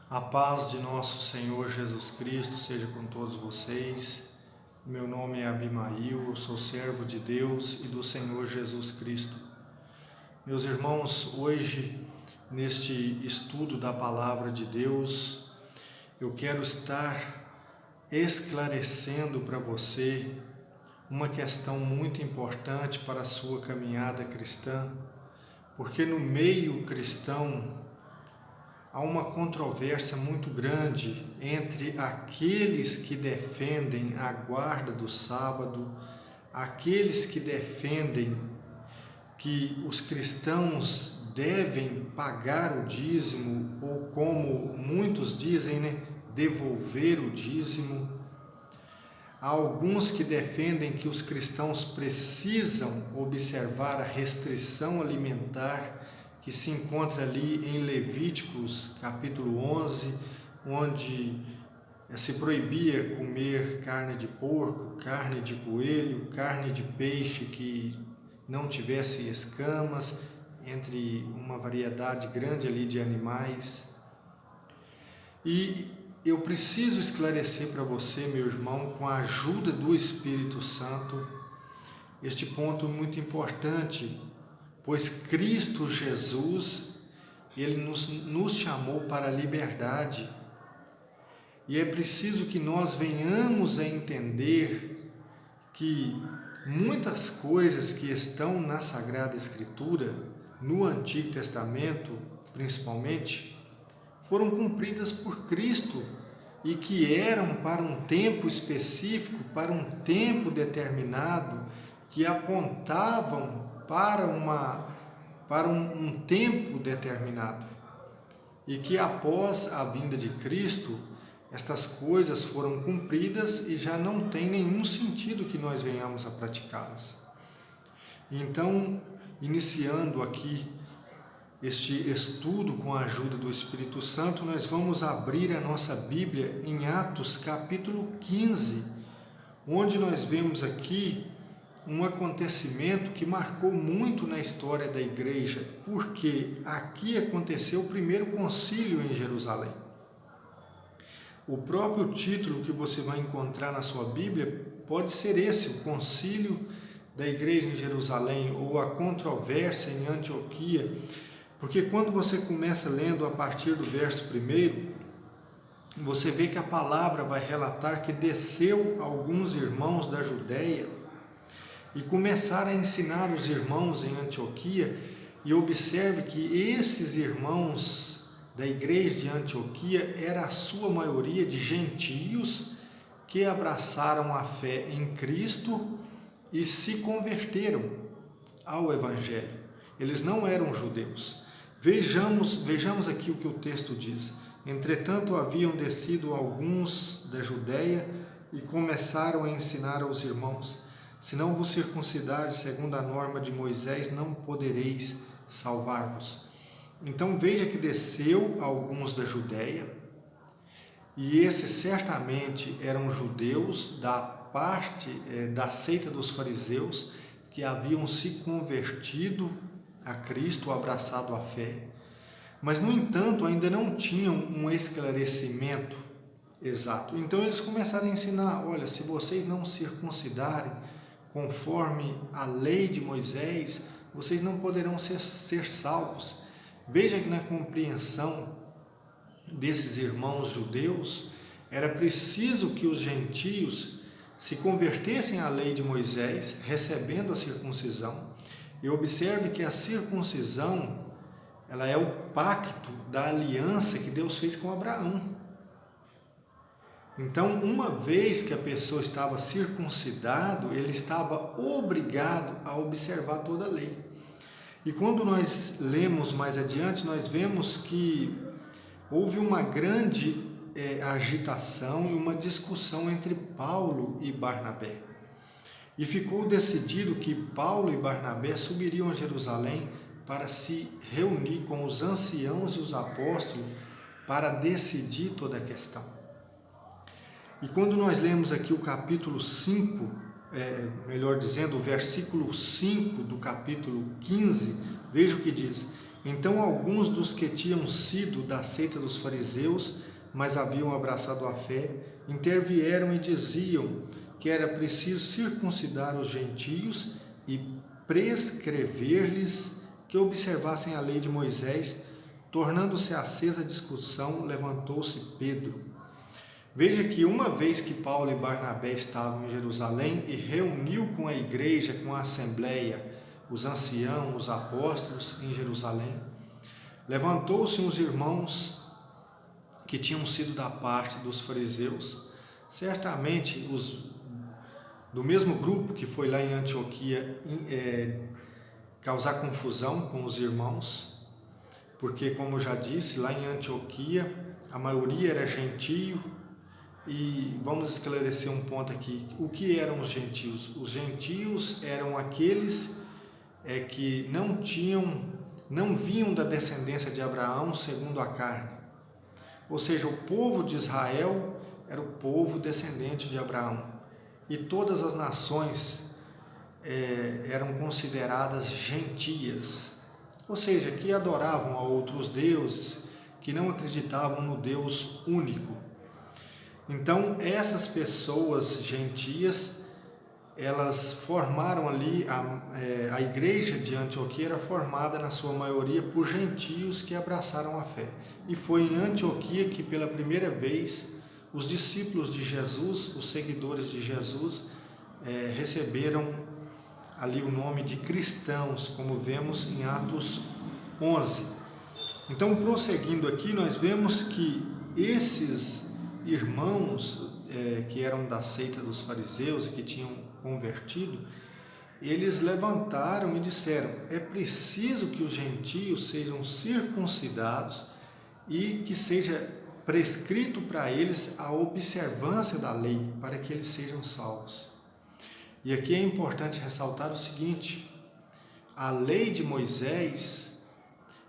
A paz de nosso Senhor Jesus Cristo seja com todos vocês. Meu nome é Abimael, eu sou servo de Deus e do Senhor Jesus Cristo. Meus irmãos, hoje, neste estudo da Palavra de Deus, eu quero estar esclarecendo para você uma questão muito importante para a sua caminhada cristã, porque no meio cristão há uma controvérsia muito grande entre aqueles que defendem a guarda do sábado, aqueles que defendem que os cristãos devem pagar o dízimo, ou como muitos dizem, devolver o dízimo. Há alguns que defendem que os cristãos precisam observar a restrição alimentar que se encontra ali em Levíticos, capítulo 11, onde se proibia comer carne de porco, carne de coelho, carne de peixe que não tivesse escamas, entre uma variedade grande ali de animais. E eu preciso esclarecer para você, meu irmão, com a ajuda do Espírito Santo, este ponto muito importante, pois Cristo Jesus, Ele nos chamou para a liberdade. E é preciso que nós venhamos a entender que muitas coisas que estão na Sagrada Escritura, no Antigo Testamento principalmente, foram cumpridas por Cristo e que eram para um tempo específico, para um tempo determinado, que apontavam para um tempo determinado, e que após a vinda de Cristo, estas coisas foram cumpridas e já não tem nenhum sentido que nós venhamos a praticá-las. Então, iniciando aqui este estudo com a ajuda do Espírito Santo, nós vamos abrir a nossa Bíblia em Atos capítulo 15, onde nós vemos aqui um acontecimento que marcou muito na história da igreja, porque aqui aconteceu o primeiro concílio em Jerusalém. O próprio título que você vai encontrar na sua Bíblia pode ser esse, o concílio da igreja em Jerusalém, ou a controvérsia em Antioquia, porque quando você começa lendo a partir do verso 1, você vê que a palavra vai relatar que desceu alguns irmãos da Judéia e começaram a ensinar os irmãos em Antioquia, e observe que esses irmãos da igreja de Antioquia era a sua maioria de gentios que abraçaram a fé em Cristo e se converteram ao Evangelho. Eles não eram judeus. Vejamos aqui o que o texto diz. Entretanto, haviam descido alguns da Judéia e começaram a ensinar aos irmãos: se não vos circuncidares segundo a norma de Moisés, não podereis salvar-vos. Então veja que desceu alguns da Judéia, e esses certamente eram judeus da parte da seita dos fariseus, que haviam se convertido a Cristo, abraçado a fé, mas no entanto ainda não tinham um esclarecimento exato. Então eles começaram a ensinar: olha, se vocês não circuncidarem conforme a lei de Moisés, vocês não poderão ser salvos. Veja que na compreensão desses irmãos judeus, era preciso que os gentios se convertessem à lei de Moisés, recebendo a circuncisão. E observe que a circuncisão, ela é o pacto da aliança que Deus fez com Abraão. Então, uma vez que a pessoa estava circuncidado, ele estava obrigado a observar toda a lei. E quando nós lemos mais adiante, nós vemos que houve uma grande agitação e uma discussão entre Paulo e Barnabé. E ficou decidido que Paulo e Barnabé subiriam a Jerusalém para se reunir com os anciãos e os apóstolos para decidir toda a questão. E quando nós lemos aqui o capítulo 5, melhor dizendo, o versículo 5 do capítulo 15, veja o que diz: Então alguns dos que tinham sido da seita dos fariseus, mas haviam abraçado a fé, intervieram e diziam que era preciso circuncidar os gentios e prescrever-lhes que observassem a lei de Moisés. Tornando-se acesa a discussão, levantou-se Pedro. Veja que uma vez que Paulo e Barnabé estavam em Jerusalém e reuniu com a igreja, com a assembleia, os anciãos, os apóstolos em Jerusalém, levantou-se uns irmãos que tinham sido da parte dos fariseus, certamente os do mesmo grupo que foi lá em Antioquia causar confusão com os irmãos, porque, como eu já disse, lá em Antioquia a maioria era gentio. E vamos esclarecer um ponto aqui. O que eram os gentios? Os gentios eram aqueles que não vinham da descendência de Abraão segundo a carne. Ou seja, o povo de Israel era o povo descendente de Abraão. E todas as nações eram consideradas gentias. Ou seja, que adoravam a outros deuses, que não acreditavam no Deus único. Então, essas pessoas gentias, elas formaram ali, a igreja de Antioquia era formada na sua maioria por gentios que abraçaram a fé. E foi em Antioquia que pela primeira vez os discípulos de Jesus, os seguidores de Jesus, receberam ali o nome de cristãos, como vemos em Atos 11. Então, prosseguindo aqui, nós vemos que esses irmãos que eram da seita dos fariseus e que tinham convertido, eles levantaram e disseram: é preciso que os gentios sejam circuncidados e que seja prescrito para eles a observância da lei, para que eles sejam salvos. E aqui é importante ressaltar o seguinte: a lei de Moisés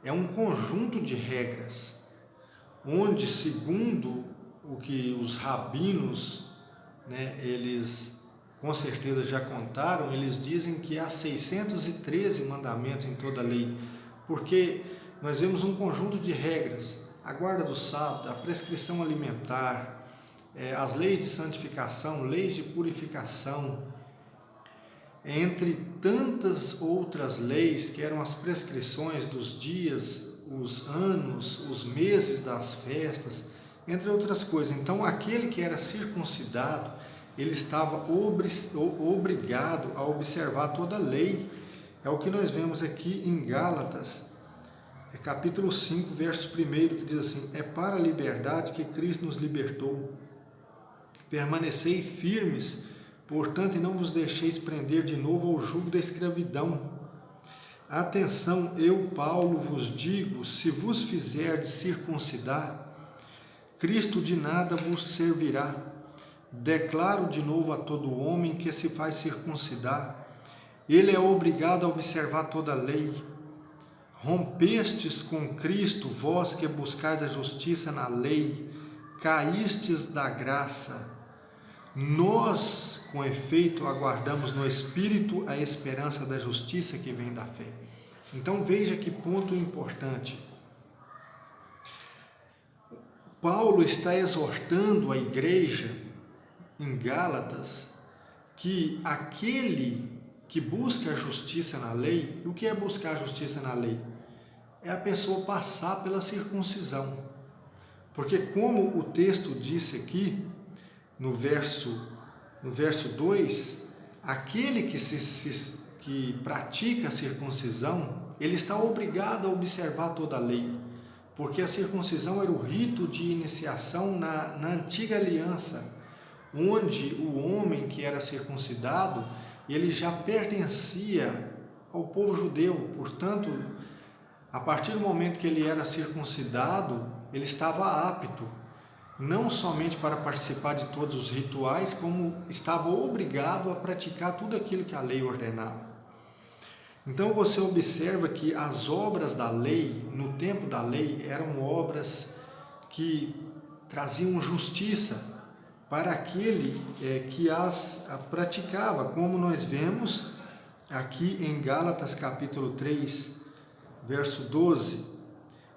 é um conjunto de regras, onde, segundo o que os rabinos, eles com certeza já contaram, eles dizem que há 613 mandamentos em toda a lei, porque nós vemos um conjunto de regras: a guarda do sábado, a prescrição alimentar, as leis de santificação, leis de purificação, entre tantas outras leis que eram as prescrições dos dias, os anos, os meses das festas, entre outras coisas. Então, aquele que era circuncidado, ele estava obrigado a observar toda a lei. É o que nós vemos aqui em Gálatas, capítulo 5, verso 1, que diz assim: é para a liberdade que Cristo nos libertou. Permanecei firmes, portanto, e não vos deixeis prender de novo ao jugo da escravidão. Atenção, eu, Paulo, vos digo: se vos fizerdes circuncidar, Cristo de nada vos servirá. Declaro de novo a todo homem que se faz circuncidar, ele é obrigado a observar toda a lei. Rompestes com Cristo, vós que buscais a justiça na lei, caístes da graça. Nós, com efeito, aguardamos no Espírito a esperança da justiça que vem da fé. Então veja que ponto importante. Paulo está exortando a igreja em Gálatas que aquele que busca a justiça na lei, o que é buscar a justiça na lei? É a pessoa passar pela circuncisão. Porque, como o texto disse aqui, no verso 2, aquele que pratica a circuncisão, ele está obrigado a observar toda a lei. Porque a circuncisão era o rito de iniciação na antiga aliança, onde o homem que era circuncidado, ele já pertencia ao povo judeu. Portanto, a partir do momento que ele era circuncidado, ele estava apto, não somente para participar de todos os rituais, como estava obrigado a praticar tudo aquilo que a lei ordenava. Então você observa que as obras da lei, no tempo da lei, eram obras que traziam justiça para aquele que as praticava, como nós vemos aqui em Gálatas capítulo 3, verso 12,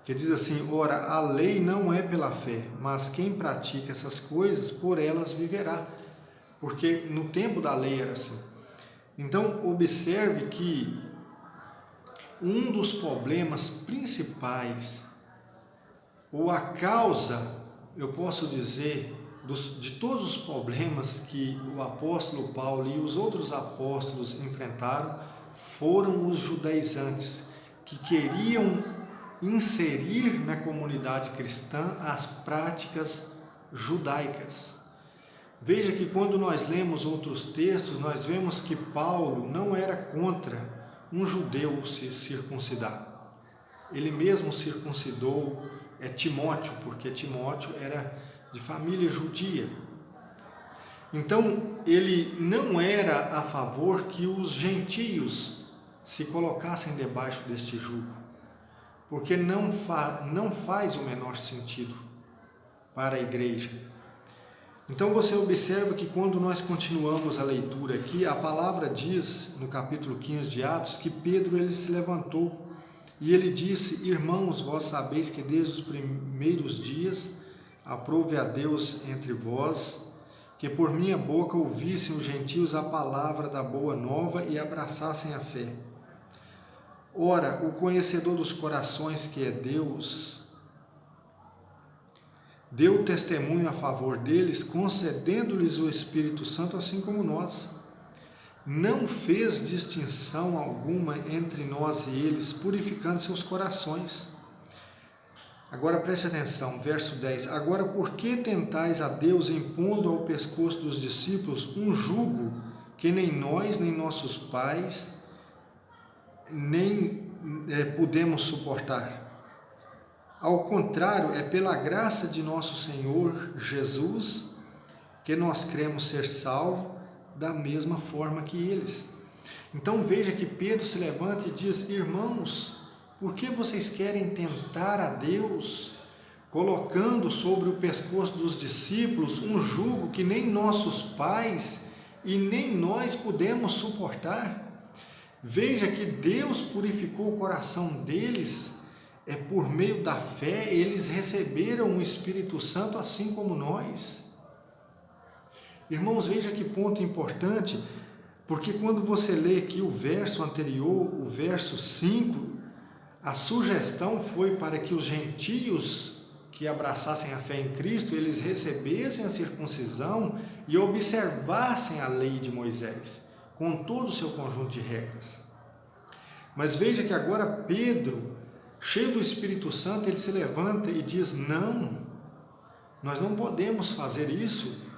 que diz assim: ora, a lei não é pela fé, mas quem pratica essas coisas, por elas viverá. Porque no tempo da lei era assim. Então, observe que um dos problemas principais, ou a causa, eu posso dizer, de todos os problemas que o apóstolo Paulo e os outros apóstolos enfrentaram, foram os judaizantes, que queriam inserir na comunidade cristã as práticas judaicas. Veja que quando nós lemos outros textos, nós vemos que Paulo não era contra um judeu se circuncidar. Ele mesmo circuncidou Timóteo, porque Timóteo era de família judia. Então, ele não era a favor que os gentios se colocassem debaixo deste jugo, porque não faz o menor sentido para a igreja. Então você observa que quando nós continuamos a leitura aqui, a palavra diz, no capítulo 15 de Atos, que Pedro ele se levantou e ele disse: irmãos, vós sabeis que desde os primeiros dias aprove a Deus entre vós, que por minha boca ouvissem os gentios a palavra da boa nova e abraçassem a fé. Ora, o conhecedor dos corações, que é Deus, deu testemunho a favor deles, concedendo-lhes o Espírito Santo, assim como nós. Não fez distinção alguma entre nós e eles, purificando seus corações. Agora preste atenção, verso 10. Agora, por que tentais a Deus, impondo ao pescoço dos discípulos um jugo que nem nós, nem nossos pais, nem podemos suportar? Ao contrário, é pela graça de nosso Senhor Jesus que nós cremos ser salvos da mesma forma que eles. Então veja que Pedro se levanta e diz: irmãos, por que vocês querem tentar a Deus, colocando sobre o pescoço dos discípulos um jugo que nem nossos pais e nem nós podemos suportar? Veja que Deus purificou o coração deles, por meio da fé, eles receberam o Espírito Santo assim como nós. Irmãos, veja que ponto importante, porque quando você lê aqui o verso anterior, o verso 5, a sugestão foi para que os gentios que abraçassem a fé em Cristo, eles recebessem a circuncisão e observassem a lei de Moisés, com todo o seu conjunto de regras. Mas veja que agora Pedro, cheio do Espírito Santo, ele se levanta e diz: não, nós não podemos fazer isso.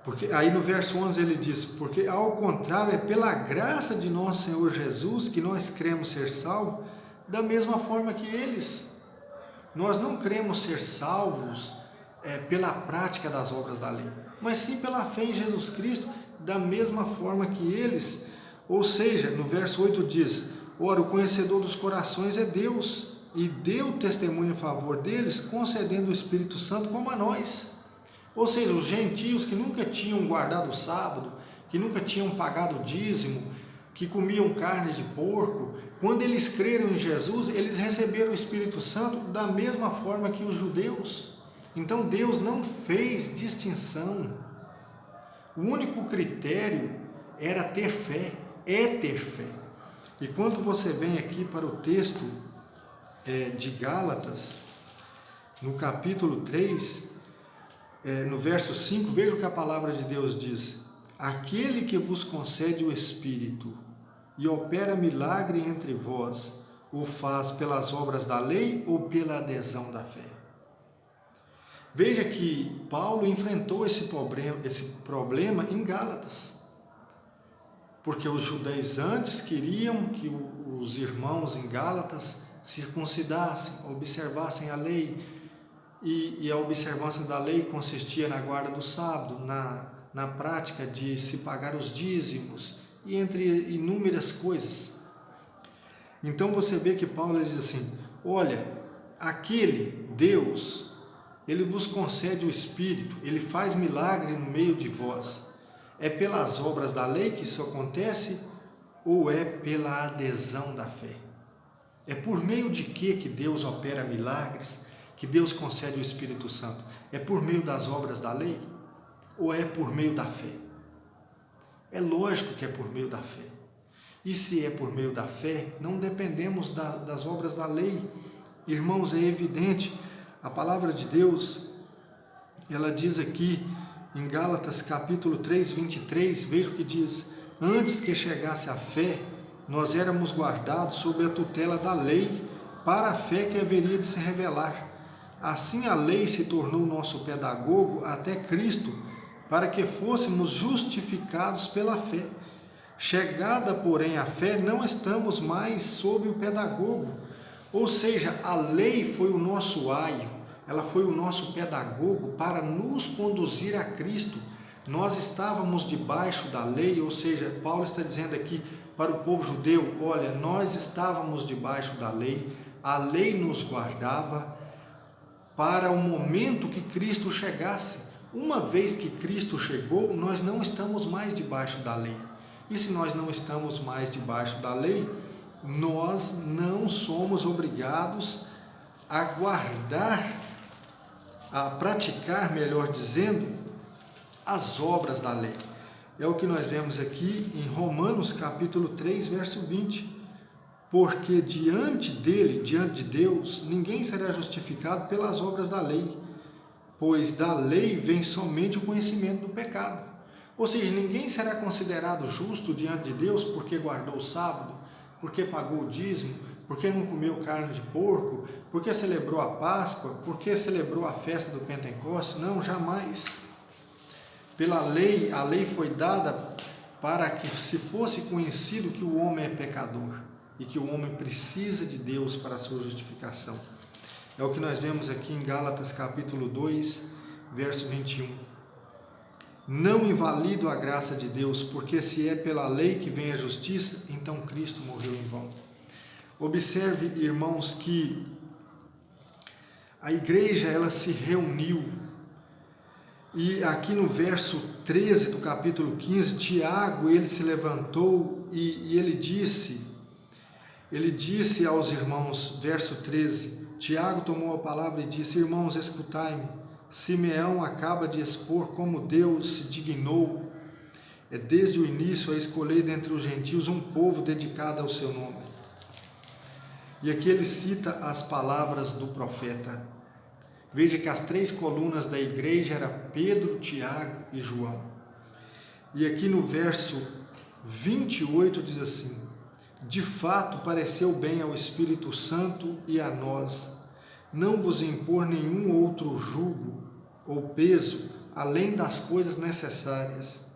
Porque aí no verso 11 ele diz: porque ao contrário, é pela graça de nosso Senhor Jesus que nós cremos ser salvos, da mesma forma que eles. Nós não cremos ser salvos pela prática das obras da lei, mas sim pela fé em Jesus Cristo, da mesma forma que eles. Ou seja, no verso 8 diz: ora, o conhecedor dos corações é Deus, e deu testemunho a favor deles, concedendo o Espírito Santo como a nós. Ou seja, os gentios que nunca tinham guardado o sábado, que nunca tinham pagado o dízimo, que comiam carne de porco, quando eles creram em Jesus, eles receberam o Espírito Santo da mesma forma que os judeus. Então Deus não fez distinção. O único critério era ter fé, é ter fé. E quando você vem aqui para o texto de Gálatas, no capítulo 3, no verso 5, veja o que a palavra de Deus diz: aquele que vos concede o Espírito e opera milagre entre vós, o faz pelas obras da lei ou pela adesão da fé? Veja que Paulo enfrentou esse problema em Gálatas, porque os judaizantes queriam que os irmãos em Gálatas circuncidassem, observassem a lei, e a observância da lei consistia na guarda do sábado, na prática de se pagar os dízimos, e entre inúmeras coisas. Então você vê que Paulo diz assim: olha, aquele Deus, ele vos concede o Espírito, ele faz milagre no meio de vós. É pelas obras da lei que isso acontece ou é pela adesão da fé? É por meio de que Deus opera milagres, que Deus concede o Espírito Santo? É por meio das obras da lei? Ou é por meio da fé? É lógico que é por meio da fé. E se é por meio da fé, não dependemos das obras da lei. Irmãos, é evidente, a palavra de Deus, ela diz aqui em Gálatas capítulo 3, 23, veja o que diz: antes que chegasse a fé, nós éramos guardados sob a tutela da lei, para a fé que haveria de se revelar. Assim a lei se tornou nosso pedagogo até Cristo, para que fôssemos justificados pela fé. Chegada, porém, a fé, não estamos mais sob o pedagogo. Ou seja, a lei foi o nosso aio, ela foi o nosso pedagogo para nos conduzir a Cristo. Nós estávamos debaixo da lei, ou seja, Paulo está dizendo aqui para o povo judeu: olha, nós estávamos debaixo da lei, a lei nos guardava para o momento que Cristo chegasse. Uma vez que Cristo chegou, nós não estamos mais debaixo da lei. E se nós não estamos mais debaixo da lei, nós não somos obrigados a guardar, a praticar, melhor dizendo, as obras da lei. É o que nós vemos aqui em Romanos capítulo 3, verso 20. Porque diante dele, diante de Deus, ninguém será justificado pelas obras da lei, pois da lei vem somente o conhecimento do pecado. Ou seja, ninguém será considerado justo diante de Deus porque guardou o sábado, porque pagou o dízimo, porque não comeu carne de porco, porque celebrou a Páscoa, porque celebrou a festa do Pentecostes. Não, jamais. Pela lei, a lei foi dada para que se fosse conhecido que o homem é pecador e que o homem precisa de Deus para a sua justificação. É o que nós vemos aqui em Gálatas capítulo 2, verso 21. Não invalido a graça de Deus, porque se é pela lei que vem a justiça, então Cristo morreu em vão. Observe, irmãos, que a igreja ela se reuniu, e aqui no verso 13 do capítulo 15, Tiago, ele se levantou e ele disse aos irmãos, verso 13, Tiago tomou a palavra e disse: irmãos, escutai-me, Simeão acaba de expor como Deus se dignou, desde o início, a escolher dentre os gentios um povo dedicado ao seu nome. E aqui ele cita as palavras do profeta. Veja que as 3 colunas da igreja eram Pedro, Tiago e João. E aqui no verso 28 diz assim: de fato pareceu bem ao Espírito Santo e a nós não vos impor nenhum outro jugo ou peso, além das coisas necessárias,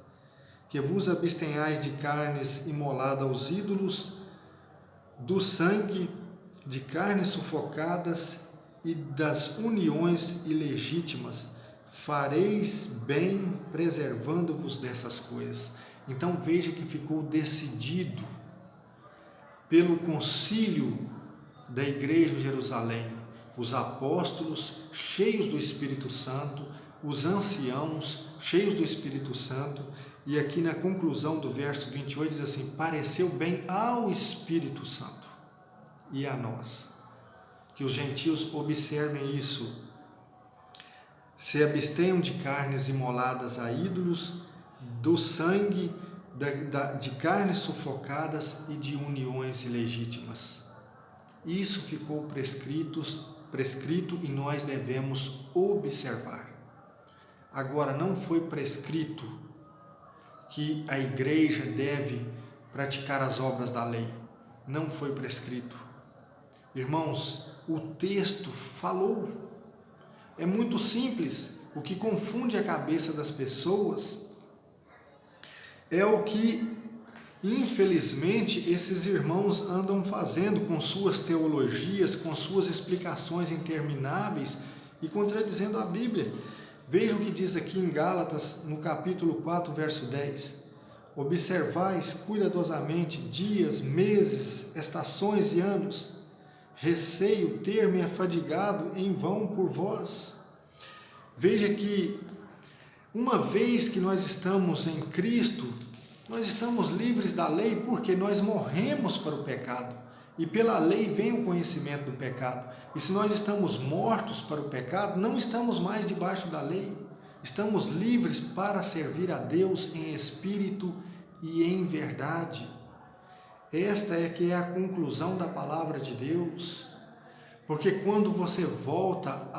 que vos abstenhais de carnes imoladas aos ídolos, do sangue, de carnes sufocadas e das uniões ilegítimas. Fareis bem preservando-vos dessas coisas. Então veja que ficou decidido pelo concílio da igreja de Jerusalém, os apóstolos cheios do Espírito Santo, os anciãos cheios do Espírito Santo, e aqui na conclusão do verso 28 diz assim: pareceu bem ao Espírito Santo e a nós. Que os gentios observem isso. Se abstenham de carnes imoladas a ídolos, do sangue, de carnes sufocadas e de uniões ilegítimas. Isso ficou prescrito e nós devemos observar. Agora, não foi prescrito que a igreja deve praticar as obras da lei. Não foi prescrito. Irmãos, o texto falou. É muito simples. O que confunde a cabeça das pessoas é o que, infelizmente, esses irmãos andam fazendo com suas teologias, com suas explicações intermináveis e contradizendo a Bíblia. Veja o que diz aqui em Gálatas, no capítulo 4, verso 10. Observais cuidadosamente dias, meses, estações e anos. Receio ter-me afadigado em vão por vós. Veja que, uma vez que nós estamos em Cristo, nós estamos livres da lei porque nós morremos para o pecado. E pela lei vem o conhecimento do pecado. E se nós estamos mortos para o pecado, não estamos mais debaixo da lei. Estamos livres para servir a Deus em espírito e em verdade. Esta é que é a conclusão da palavra de Deus. Porque quando você volta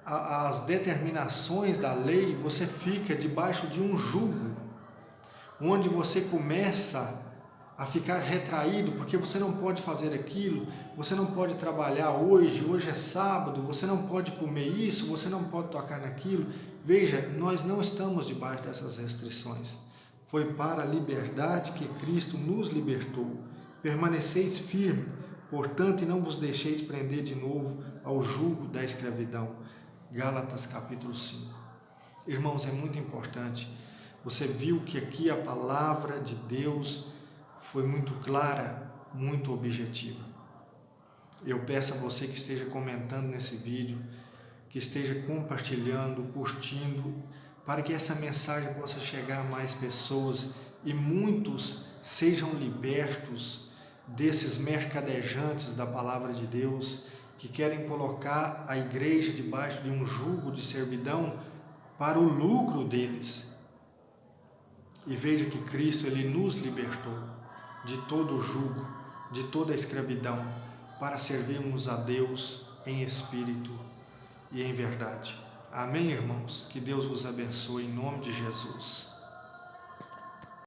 às determinações da lei, você fica debaixo de um jugo, onde você começa a ficar retraído, porque você não pode fazer aquilo, você não pode trabalhar hoje é sábado, você não pode comer isso, você não pode tocar naquilo. Veja, nós não estamos debaixo dessas restrições. Foi para a liberdade que Cristo nos libertou. Permaneceis firme, portanto, e não vos deixeis prender de novo ao jugo da escravidão. Gálatas capítulo 5. Irmãos, é muito importante. Você viu que aqui a palavra de Deus foi muito clara, muito objetiva. Eu peço a você que esteja comentando nesse vídeo, que esteja compartilhando, curtindo, para que essa mensagem possa chegar a mais pessoas e muitos sejam libertos desses mercadejantes da palavra de Deus, que querem colocar a igreja debaixo de um jugo de servidão para o lucro deles. E veja que Cristo, Ele nos libertou de todo o jugo, de toda a escravidão, para servirmos a Deus em espírito e em verdade. Amém, irmãos? Que Deus vos abençoe em nome de Jesus.